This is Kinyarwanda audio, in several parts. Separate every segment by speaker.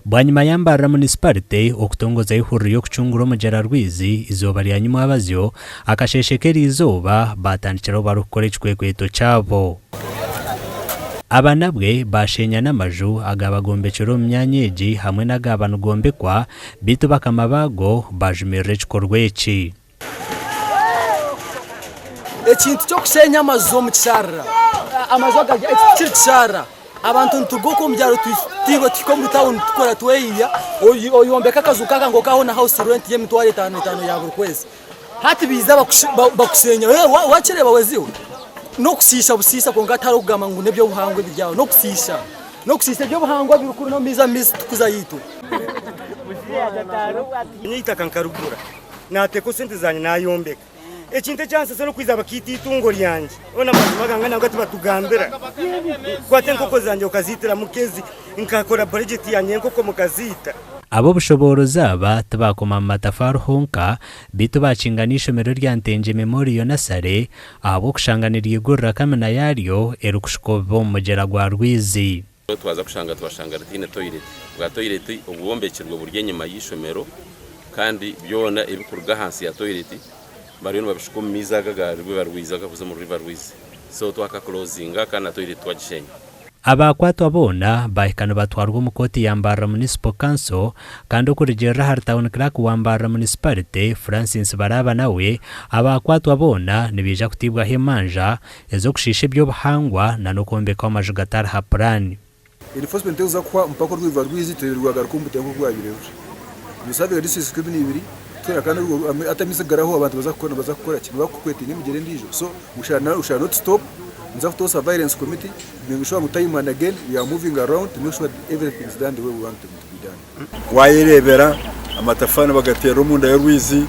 Speaker 1: Bwanyuma yambara municipality okutongoza ihuriro yo kucungura omujara Rwizi izoba lya nyuma abazyo akasheshekera izoba batandikiraho barukora ekikwekweto cyabo. Abanabwe bashenya n'amaju agabagombekero mu myanya egi hamwe n'agabanugombekwa bitu bakamabago bajumirira ekikorwa eki.
Speaker 2: Ekintu cyo kusenya amazu mu kisharra amazu agakirikishara abantu ntugoko mu byaro tigo tiko mu town tukora tweya oyombeka akazu kaka ngo kaho na house rent ye mitware 5 ya buri kwezi hati biza bakusenya wakireba weziwe no kusisha busisa ko ngataro kugama ngo nebyo buhangwe bijyaho no kusisha byo buhangwa bikuru no miza tukuza yitu
Speaker 3: nyita kankarugura nateko sente zanye nayombeka ekinte chance sero kwiza bakiti itungo lyanje ona mazimaganga nagati batugambira kwate nkoko zanje ukazitira mukezi nkakora budget yanye nkoko mukazita.
Speaker 1: Abo bushoboro zaba tabakoma matafari honka bitu bacinganisha mero rya Ntenje Memorial Nasare abo kushanganira igurira kamena yaryo erukushikobo mugera gwa Rwizi.
Speaker 4: Twaza kushanga tine toilet bwa toilet ububombekirwa burye nyuma y'ishomero kandi byona ibikurwa hansi ya toilet bariyo babishiko miza gagarwe barwiza gavuze mu river Rwizi so twaka closinga kana toilet twagishenya.
Speaker 1: Abakwatwa bona bahikana batwarwa mu koti yambara municipal council kandi okurigera har town clerk wambara municipality Francis Baraba nawe abakwatwa bona nibija kutibwa hemanja ezo kushisha byo buhangwa na nokombeka amajugatara ha plan.
Speaker 5: Enforcement uza kwa mpako rwiva Rwizi terwa kumbuta nko kwabirevje bisabe disisi kubini ibiri twera kandi atamisagaraho abantu bazakora kintu bakukwete n'imigere ndijo so ushana not stop Nzafto surveillance committee being sure time and again we are moving around to make sure everything is done the way we want it to be done.
Speaker 6: Wayirebera amatafana bagatera umunda ya Rwizi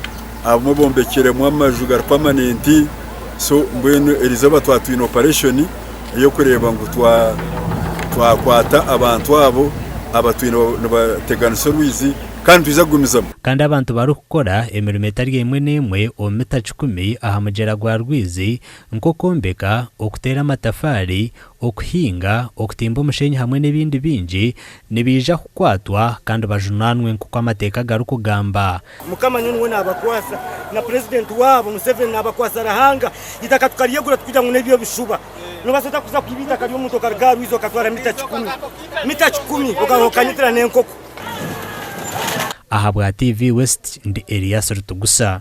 Speaker 6: amubombekere mu amajuga permanent so mbwenu Elizabeth twatu in operation yo kureba ngo twakwata abantu abo abatuino bateganisa Rwizi kandi bizagumizamo
Speaker 1: kandi abantu bari gukora emirimo etari emwe nemwe ometa 10 aha mugera gwa Rwizi nko kombeka okutera amatafari okuhinga okutimba omushenyi hamwe n'ebindi bingi nibija kukwatwa kandi bajunanwe nko amateka garu kugamba
Speaker 3: mukama nyunwe nabakwasa na president wabo Museveni nabakwasa rahanga itakatukariye tukujya ngo nebyo bishuba nubasota kuza kwibita kali omuntu karga Rwizi okatwara mita 10 ukahokanyitira nenkoko.
Speaker 1: Ahabwa TV West ndi Elias Rutugusa.